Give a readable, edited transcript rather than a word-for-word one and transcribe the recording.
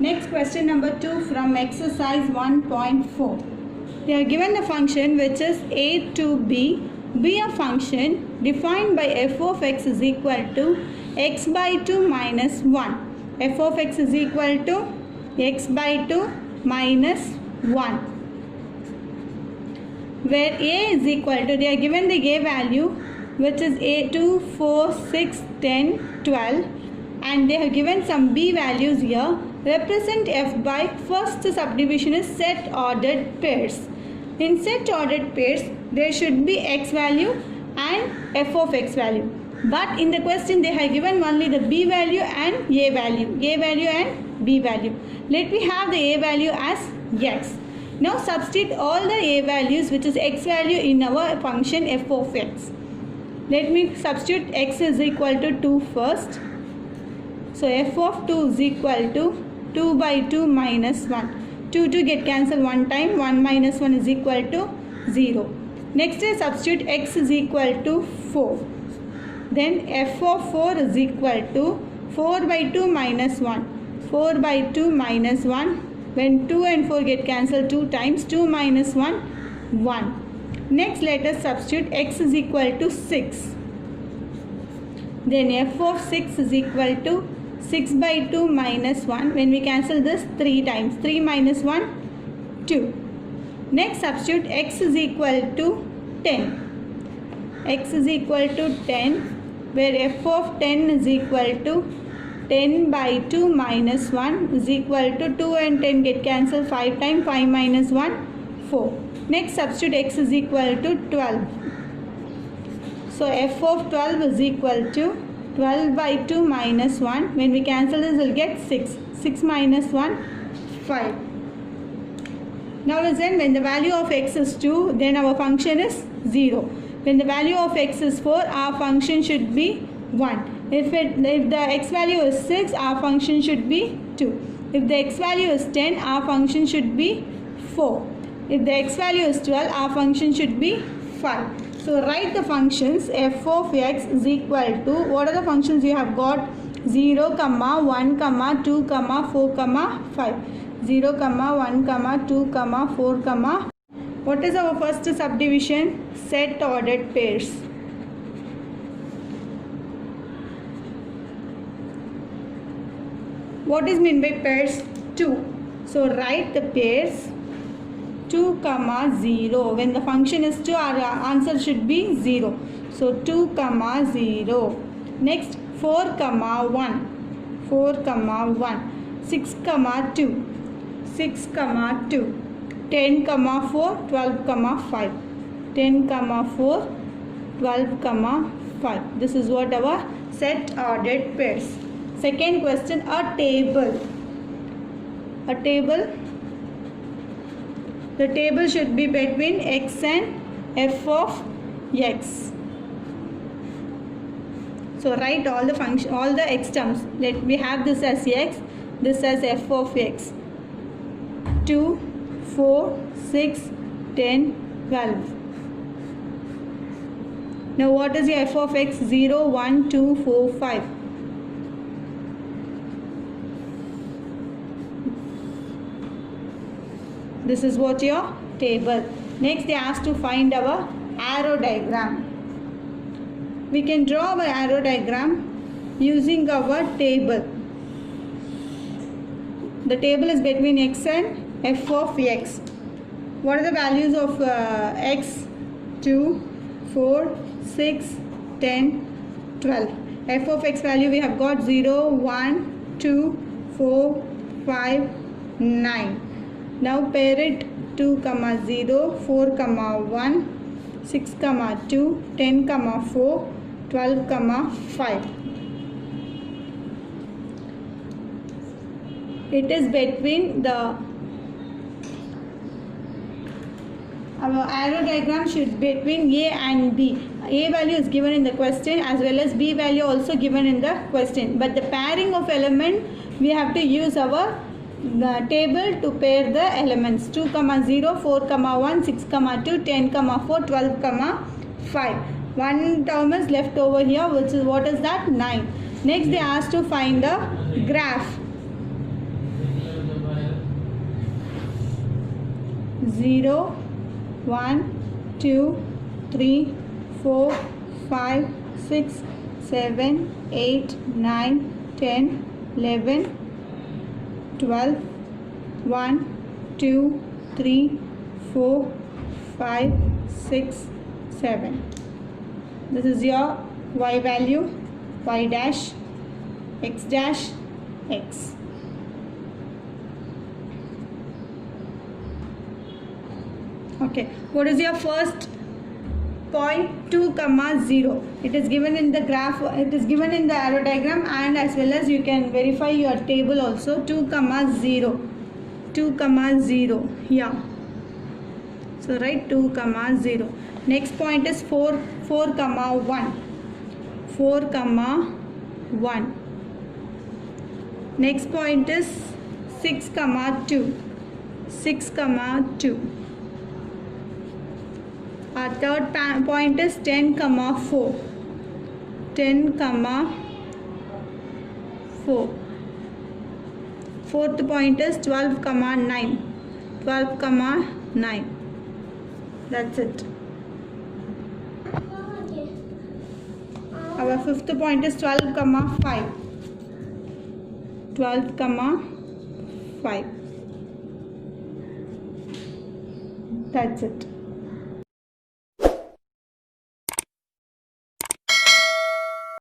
Next question number 2 from exercise 1.4. They are given the function which is a to b. Be a function defined by f of x is equal to x by 2 minus 1. F of x is equal to x by 2 minus 1. Where a is equal to, they are given the a value which is a 2, 4, 6, 10, 12, and they have given some b values here. Represent f by first subdivision is set ordered pairs. In set ordered pairs, there should be x value and f of x value. But in the question, they have given only the b value and a value and b value. Let me have the a value as x. Now substitute all the a values which is x value in our function f of x. Let me substitute x is equal to 2 first. So f of 2 is equal to 2 by 2 minus 1. 2 get cancelled one time. 1 minus 1 is equal to 0. Next is substitute x is equal to 4. Then f of 4 is equal to 4 by 2 minus 1. 4 by 2 minus 1. When 2 and 4 get cancelled 2 times, 2 minus 1, 1. Next let us substitute x is equal to 6. Then f of 6 is equal to 6 by 2 minus 1. When we cancel this 3 times, 3 minus 1, 2. Next substitute x is equal to 10. X is equal to 10, where f of 10 is equal to 10 by 2 minus 1 is equal to 2 and 10 get cancelled 5 times, 5 minus 1, 4. Next substitute x is equal to 12. So f of 12 is equal to 12 by 2 minus 1. When we cancel this, we will get 6. 6 minus 1, 5. Now listen, when the value of x is 2, then our function is 0. When the value of x is 4, our function should be 1. If the x value is 6, our function should be 2. If the x value is 10, our function should be 4. If the x value is 12, our function should be 5. So write the functions f of x is equal to, what are the functions you have got? 0, 1, 2, 4, 5. 0, 1, 2, 4, what is our first subdivision? Set ordered pairs. What is meant by pairs? 2. So write the pairs 2, 0. When the function is 2, our answer should be 0. So 2, 0. Next 4, 1. 4, 1. 6, 2. 6, 2. 10, 4, 12, 5. 10, 4, 12, 5. This is what our set ordered pairs. Second question, a table. A table. The table should be between x and f of x. So write all the x terms. Let me have this as x, this as f of x. 2, 4, 6, 10, 12. Now what is your f of x? 0, 1, 2, 4, 5. This is what your table. Next they ask to find our arrow diagram. We can draw our arrow diagram using our table. The table is between x and f of x. What are the values of x? 2, 4, 6, 10, 12. F of x value we have got 0, 1, 2, 4, 5, 9. Now pair it 2, 0, 4, 1, 6, 2, 10, 4, 12, 5. It is between the, our arrow diagram should be between A and B. A value is given in the question as well as B value also given in the question. But the pairing of element, we have to use our table to pair the elements. 2, 0, 4, 1, 6, 2, 10, 4, 12, 5. One term is left over here, which is, what is that? 9. Next they asked to find the graph. 0, 1, 2, 3, 4, 5, 6, 7, 8, 9, 10, 11, 12, 1, 2, 3, 4, 5, 6, 7. This is your y value, y dash, x dash, x. Okay, what is your first point? 2, 0. It is given in the graph, it is given in the arrow diagram, and as well as you can verify your table also. 2, 0. 2, 0. Yeah. So write 2, 0. Next point is 4, 1. 4, 1. Next point is 6, 2. 6, 2. Our third point is 10, 4. 10, 4. Fourth point is 12, 9. 12, 9. That's it. Our fifth point is 12, 5. 12, 5. That's it.